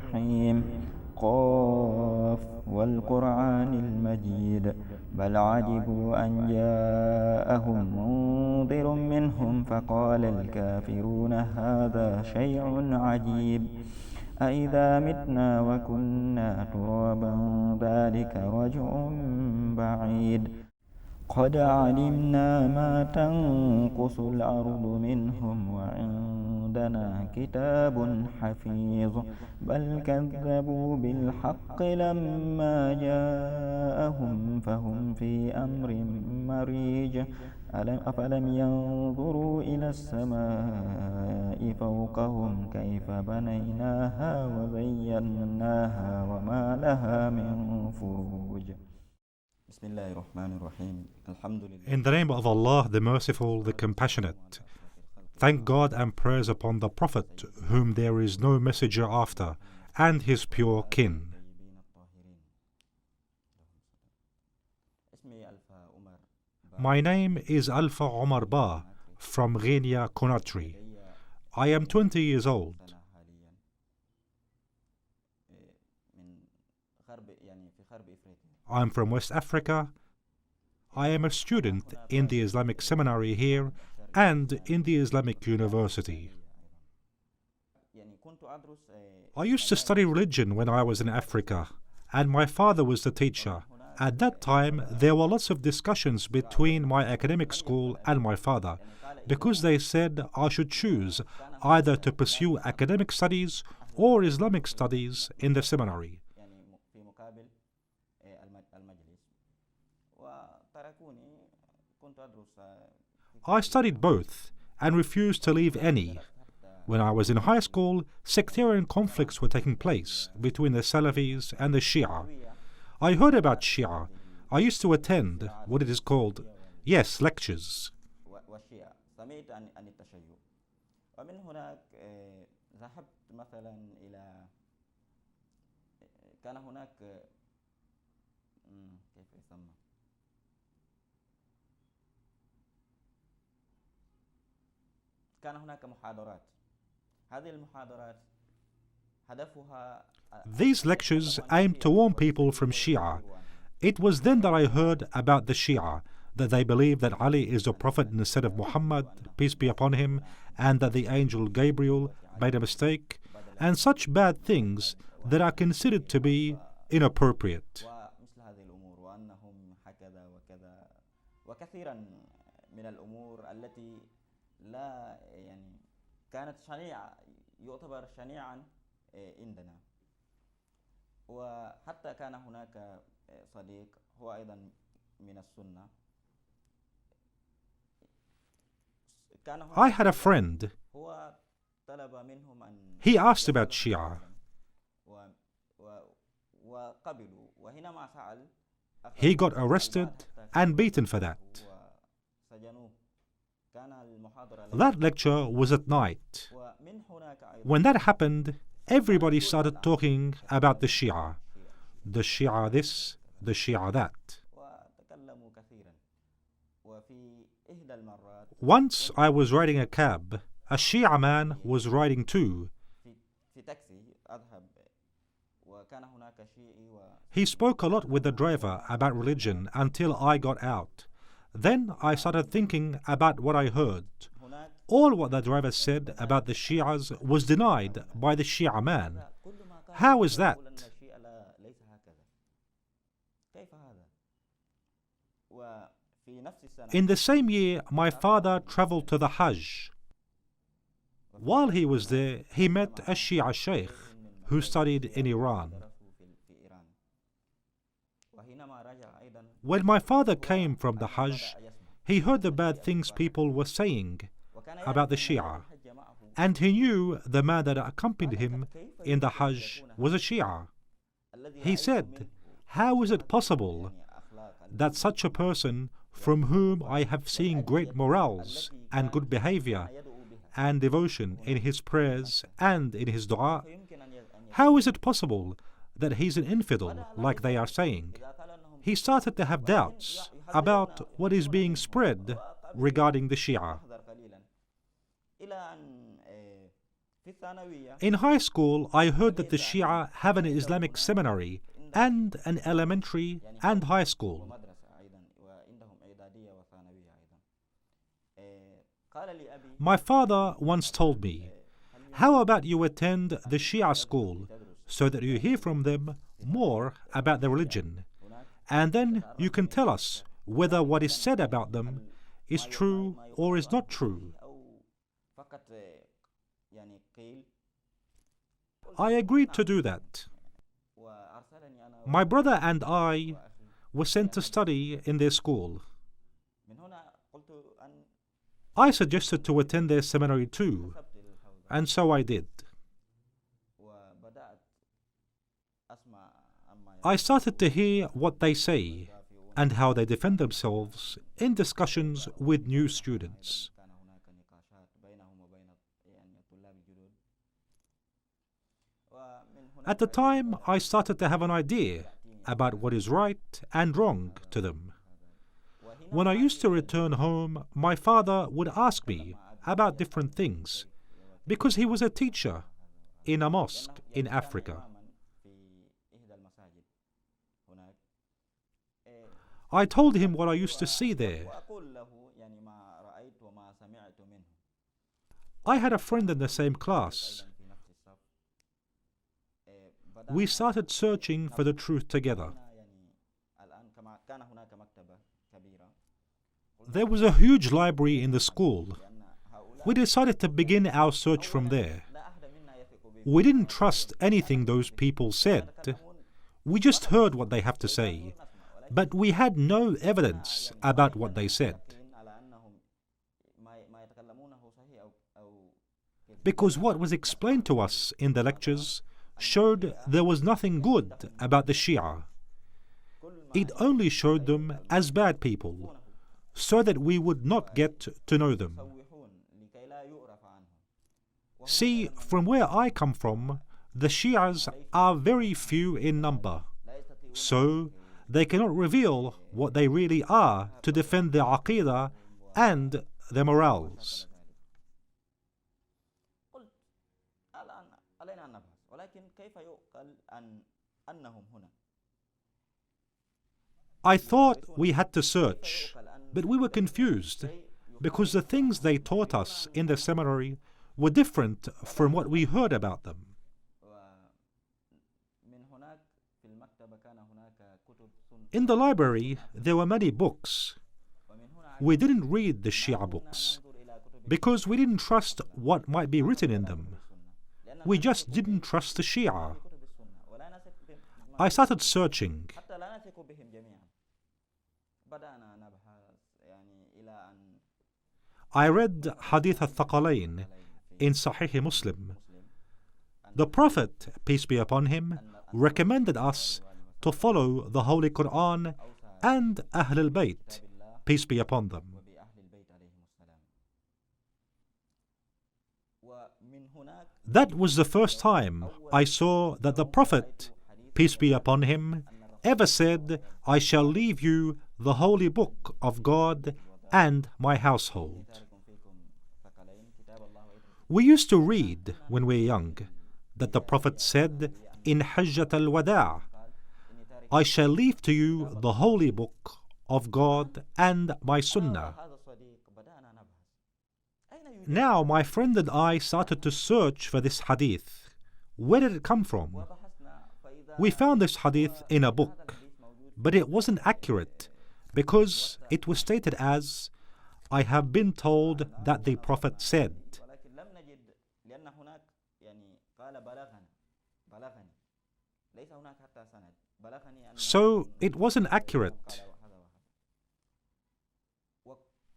الرحيم قاف والقرآن المجيد بل عجبوا أن جاءهم منذر منهم فقال الكافرون هذا شيء عجيب أإذا متنا وكنا ترابا ذلك رجع بعيد قد علمنا ما تنقص الأرض منهم وعندنا كتاب حفيظ بل كذبوا بالحق لما جاءهم فهم في أمر مريج أفلم ينظروا إلى السماء فوقهم كيف بنيناها وزيناها وما لها من فروج. In the name of Allah, the Merciful, the Compassionate. Thank God and prayers upon the Prophet, whom there is no messenger after, and his pure kin. My name is Alpha Omar Ba from Ghenia, Conakry. I am 20 years old. I am from West Africa. I am a student in the Islamic seminary here and in the Islamic University. I used to study religion when I was in Africa, and my father was the teacher. At that time, there were lots of discussions between my academic school and my father, because they said I should choose either to pursue academic studies or Islamic studies in the seminary. I studied both and refused to leave any. When I was in high school, sectarian conflicts were taking place between the Salafis and the Shia. I heard about Shia. I used to attend what it is called, lectures. These lectures aimed to warn people from Shia. It was then that I heard about the Shia, that they believe that Ali is the Prophet instead of Muhammad, peace be upon him, and that the angel Gabriel made a mistake, and such bad things that are considered to be inappropriate. I had a friend. He asked about Shia. He got arrested and beaten for that. That lecture was at night. When that happened, everybody started talking about the Shia. The Shia this, the Shia that. Once I was riding a cab. A Shia man was riding too. He spoke a lot with the driver about religion until I got out. Then I started thinking about what I heard. All what the driver said about the Shias was denied by the Shia man. How is that? In the same year, my father traveled to the Hajj. While he was there, he met a Shia sheikh who studied in Iran. When my father came from the Hajj, he heard the bad things people were saying about the Shia, and he knew the man that accompanied him in the Hajj was a Shia. He said, "How is it possible that such a person from whom I have seen great morals and good behavior and devotion in his prayers and in his dua, how is it possible that he's an infidel like they are saying?" He started to have doubts about what is being spread regarding the Shia. In high school, I heard that the Shia have an Islamic seminary and an elementary and high school. My father once told me, "How about you attend the Shia school so that you hear from them more about their religion, and then you can tell us whether what is said about them is true or is not true." I agreed to do that. My brother and I were sent to study in their school. I suggested to attend their seminary too, and so I did. I started to hear what they say and how they defend themselves in discussions with new students. At the time, I started to have an idea about what is right and wrong to them. When I used to return home, my father would ask me about different things because he was a teacher in a mosque in Africa. I told him what I used to see there. I had a friend in the same class. We started searching for the truth together. There was a huge library in the school. We decided to begin our search from there. We didn't trust anything those people said. We just heard what they have to say, but we had no evidence about what they said. Because what was explained to us in the lectures showed there was nothing good about the Shia. It only showed them as bad people, so that we would not get to know them. See, from where I come from, the Shias are very few in number, so they cannot reveal what they really are to defend their aqidah and their morals. I thought we had to search, but we were confused because the things they taught us in the seminary were different from what we heard about them. In the library, there were many books. We didn't read the Shia books because we didn't trust what might be written in them. We just didn't trust the Shia. I started searching. I read Hadith al-Thaqalain in Sahih Muslim. The Prophet, peace be upon him, recommended us to follow the Holy Quran and Ahl al-Bayt, peace be upon them. That was the first time I saw that the Prophet, peace be upon him, ever said, "I shall leave you the holy book of God and my household." We used to read, when we were young, that the Prophet said in Hajjat al-Wada', "I shall leave to you the holy book of God and my sunnah." Now my friend and I started to search for this hadith. Where did it come from? We found this hadith in a book, but it wasn't accurate because it was stated as, "I have been told that the Prophet said." So it wasn't accurate.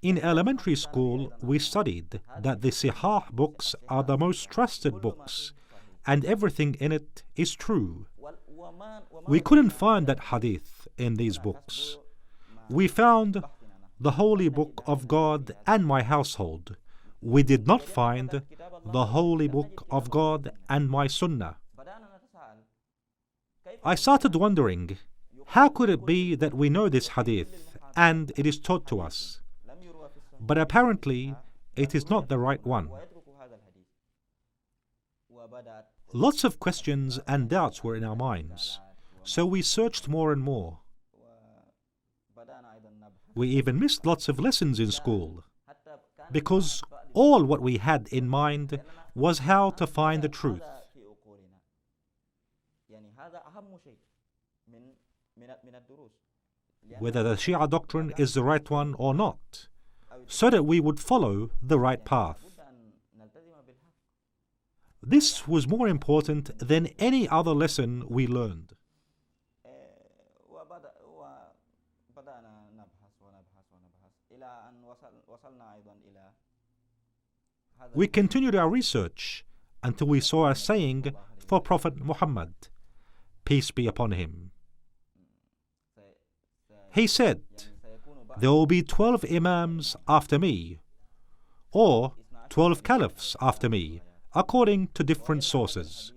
In elementary school, we studied that the Sihah books are the most trusted books, and everything in it is true. We couldn't find that hadith in these books. We found the holy book of God and my household. We did not find the holy book of God and my sunnah. I started wondering, how could it be that we know this hadith and it is taught to us? But apparently, it is not the right one. Lots of questions and doubts were in our minds, so we searched more and more. We even missed lots of lessons in school, because all what we had in mind was how to find the truth. Whether the Shia doctrine is the right one or not, so that we would follow the right path. This was more important than any other lesson we learned. We continued our research until we saw a saying for Prophet Muhammad, peace be upon him. He said, there will be 12 Imams after me, or 12 Caliphs after me, according to different sources.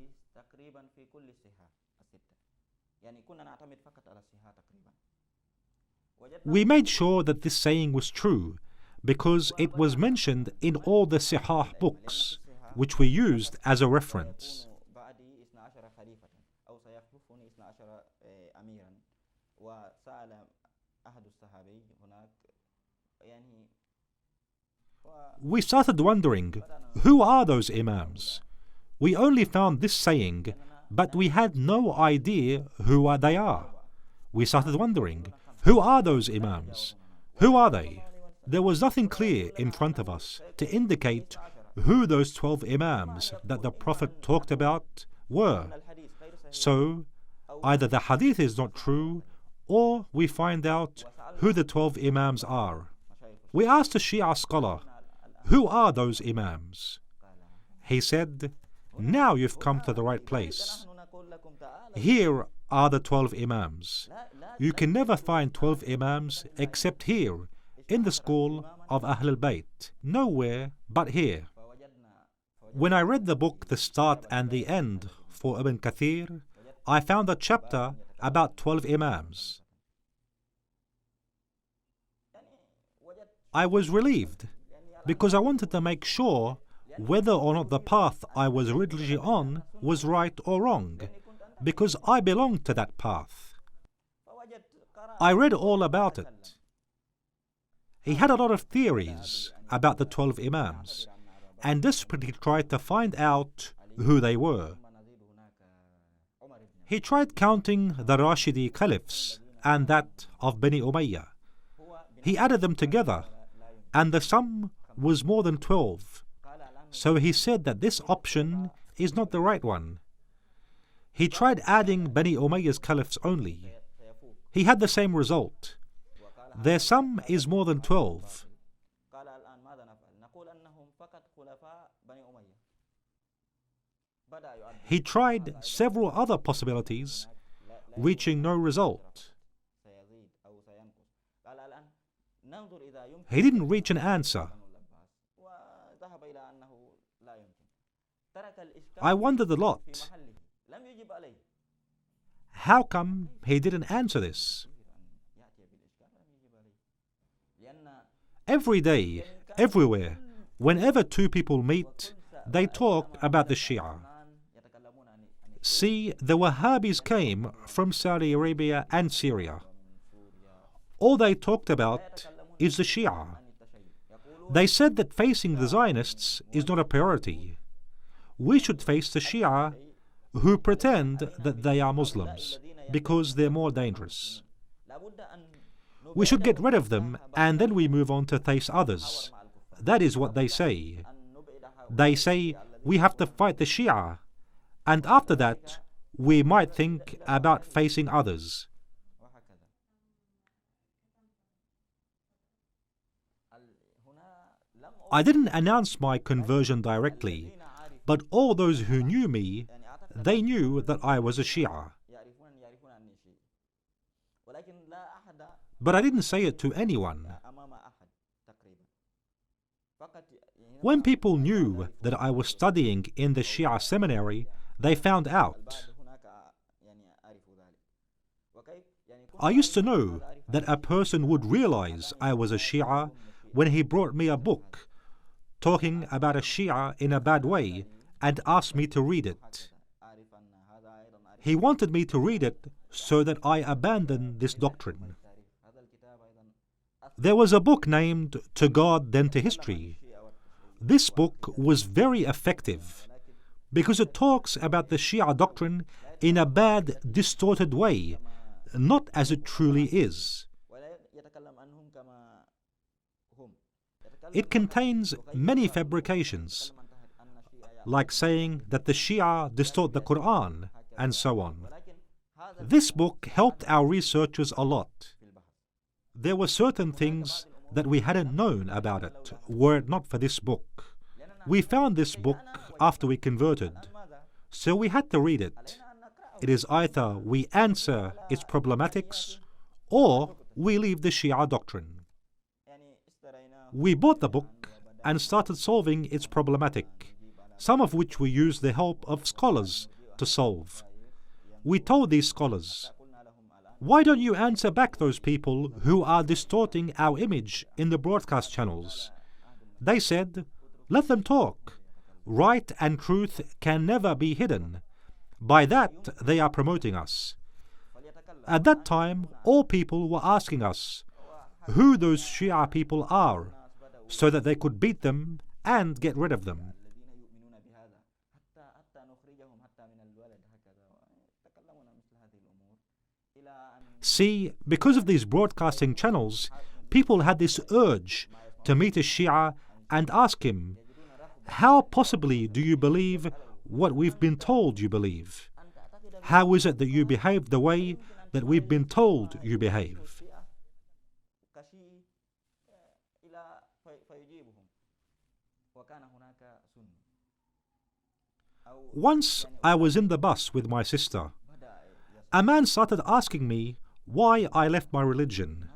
We made sure that this saying was true because it was mentioned in all the Sihah books, which we used as a reference. We started wondering, who are those Imams? We only found this saying, but we had no idea who they are. We started wondering, who are those Imams? Who are they? There was nothing clear in front of us to indicate who those 12 Imams that the Prophet talked about were. So, either the hadith is not true, or we find out who the 12 Imams are. We asked a Shia scholar, who are those Imams? He said, now you've come to the right place. Here are the 12 Imams. You can never find 12 Imams except here, in the school of Ahl al-Bayt, nowhere but here. When I read the book The Start and the End for Ibn Kathir, I found a chapter about 12 Imams. I was relieved, because I wanted to make sure whether or not the path I was originally on was right or wrong, because I belonged to that path. I read all about it. He had a lot of theories about the 12 Imams, and desperately tried to find out who they were. He tried counting the Rashidi Caliphs and that of Bani Umayyah. He added them together, and the sum was more than 12. So he said that this option is not the right one. He tried adding Bani Umayyah's caliphs only. He had the same result. Their sum is more than 12. He tried several other possibilities, reaching no result. He didn't reach an answer. I wondered a lot. How come he didn't answer this? Every day, everywhere, whenever two people meet, they talk about the Shia. See, the Wahhabis came from Saudi Arabia and Syria. All they talked about is the Shia. They said that facing the Zionists is not a priority. We should face the Shia who pretend that they are Muslims because they're more dangerous. We should get rid of them and then we move on to face others. That is what they say. They say we have to fight the Shia, and after that we might think about facing others. I didn't announce my conversion directly, but all those who knew me, they knew that I was a Shia. But I didn't say it to anyone. When people knew that I was studying in the Shia seminary, they found out. I used to know that a person would realize I was a Shia when he brought me a book talking about a Shia in a bad way and asked me to read it. He wanted me to read it so that I abandon this doctrine. There was a book named To God Then to History. This book was very effective because it talks about the Shia doctrine in a bad, distorted way, not as it truly is. It contains many fabrications, like saying that the Shia distort the Quran, and so on. This book helped our researchers a lot. There were certain things that we hadn't known about it were it not for this book. We found this book after we converted, so we had to read it. It is either we answer its problematics or we leave the Shia doctrine. We bought the book and started solving its problematic, some of which we used the help of scholars to solve. We told these scholars, why don't you answer back those people who are distorting our image in the broadcast channels? They said, let them talk. Right and truth can never be hidden. By that, they are promoting us. At that time, all people were asking us who those Shia people are, so that they could beat them and get rid of them. See, because of these broadcasting channels, people had this urge to meet a Shia and ask him, how possibly do you believe what we've been told you believe? How is it that you behave the way that we've been told you behave? Once I was in the bus with my sister. A man started asking me why I left my religion.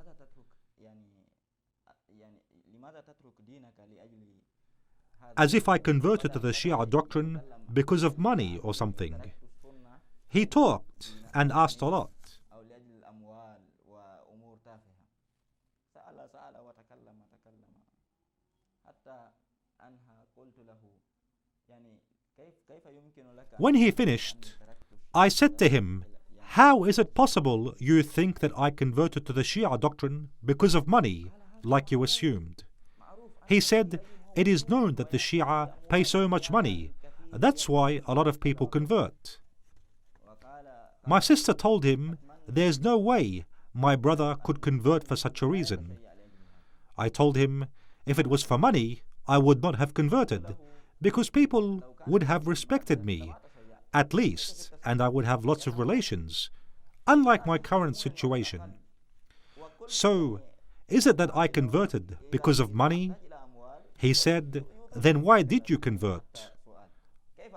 As if I converted to the Shia doctrine because of money or something. He talked and asked a lot. When he finished, I said to him, how is it possible you think that I converted to the Shia doctrine because of money, like you assumed? He said, it is known that the Shia pay so much money. That's why a lot of people convert. My sister told him, there's no way my brother could convert for such a reason. I told him, if it was for money, I would not have converted, because people would have respected me, at least, and I would have lots of relations, unlike my current situation. So, is it that I converted because of money? He said, then why did you convert?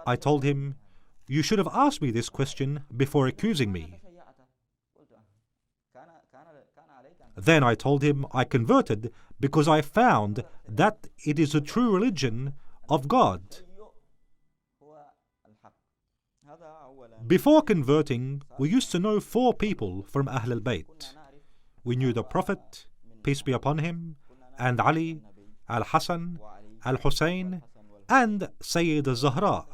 I told him, you should have asked me this question before accusing me. Then I told him I converted because I found that it is a true religion of God. Before converting, we used to know 4 people from Ahl al-Bayt. We knew the Prophet, peace be upon him, and Ali, Al-Hassan, Al-Hussein, and Sayyid al-Zahra,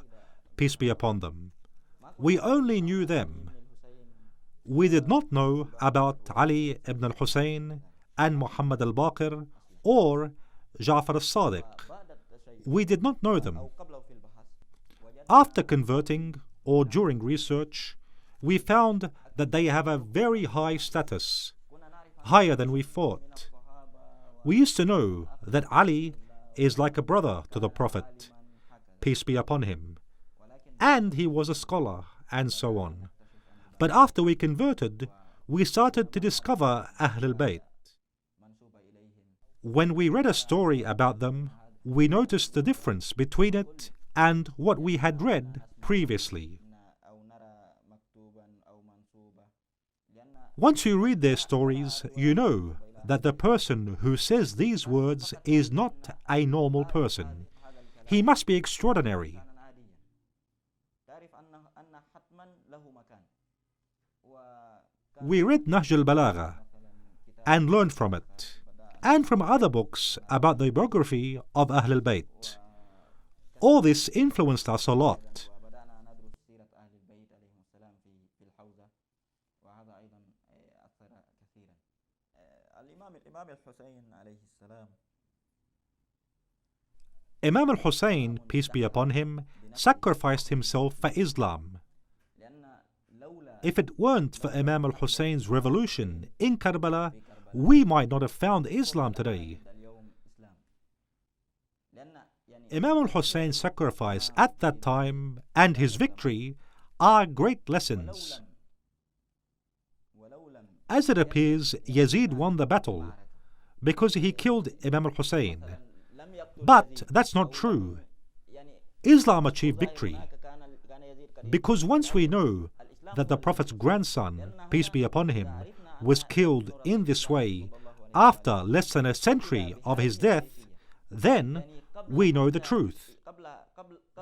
peace be upon them. We only knew them. We did not know about Ali ibn al-Hussein and Muhammad al-Baqir or Ja'far al-Sadiq. We did not know them. After converting or during research, we found that they have a very high status, higher than we thought. We used to know that Ali is like a brother to the Prophet, peace be upon him, and he was a scholar, and so on. But after we converted, we started to discover Ahl al-Bayt. When we read a story about them, we noticed the difference between it and what we had read previously. Once you read their stories, you know that the person who says these words is not a normal person. He must be extraordinary. We read Nahj al-Balagha and learned from it, and from other books about the biography of Ahl al-Bayt. All this influenced us a lot. Imam al-Hussein, peace be upon him, sacrificed himself for Islam. If it weren't for Imam al-Hussein's revolution in Karbala, we might not have found Islam today. Imam al-Hussein's sacrifice at that time and his victory are great lessons. As it appears, Yazid won the battle because he killed Imam al-Hussein. But that's not true. Islam achieved victory because once we know that the Prophet's grandson, peace be upon him, was killed in this way after less than a century of his death, then we know the truth.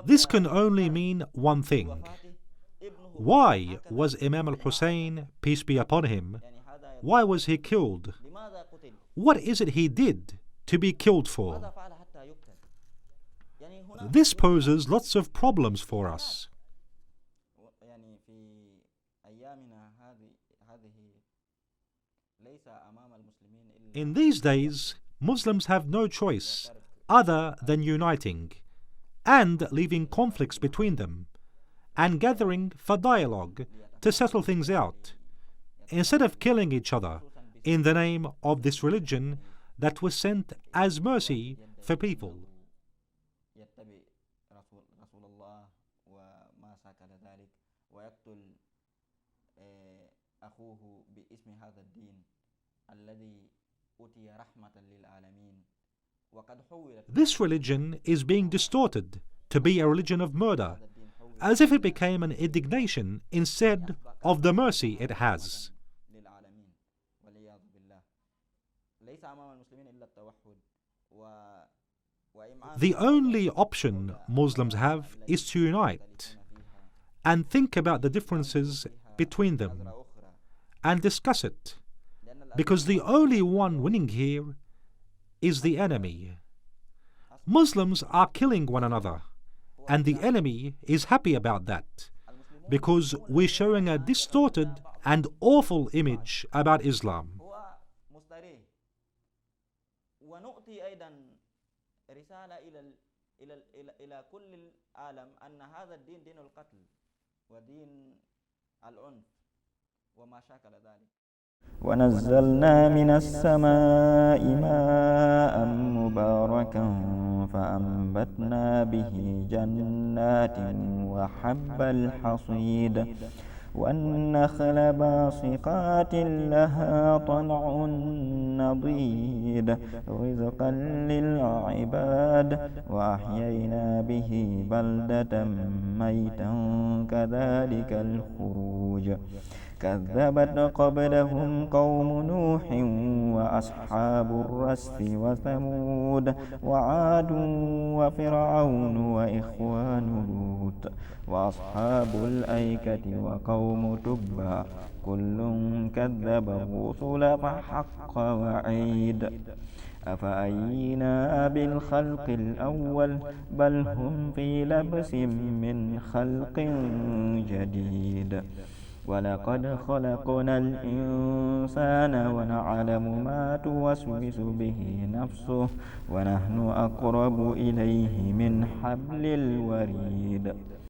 This can only mean one thing. Why was Imam al-Hussein, peace be upon him, why was he killed? What is it he did to be killed for? This poses lots of problems for us. In these days, Muslims have no choice other than uniting and leaving conflicts between them and gathering for dialogue to settle things out, instead of killing each other in the name of this religion that was sent as mercy for people. This religion is being distorted to be a religion of murder, as if it became an indignation instead of the mercy it has. The only option Muslims have is to unite and think about the differences between them and discuss it, because the only one winning here is the enemy. Muslims are killing one another, and the enemy is happy about that, because we're showing a distorted and awful image about Islam. ونزلنا من السماء ماء مباركا فأنبتنا به جنات وحب الحصيد والنخل باسقات لها طلع نضيد رزقا للعباد وأحيينا به بلدة ميتا كذلك الخروج كذبت قبلهم قوم نوح وأصحاب الرس وثمود وعاد وفرعون وإخوان لوط وأصحاب الأيكة وقوم تبع كل كذب الرسل فحق وعيد أفأينا بالخلق الأول بل هم في لبس من خلق جديد ولقد خلقنا الإنسان ونعلم ما توسوس به نفسه ونحن أقرب إليه من حبل الوريد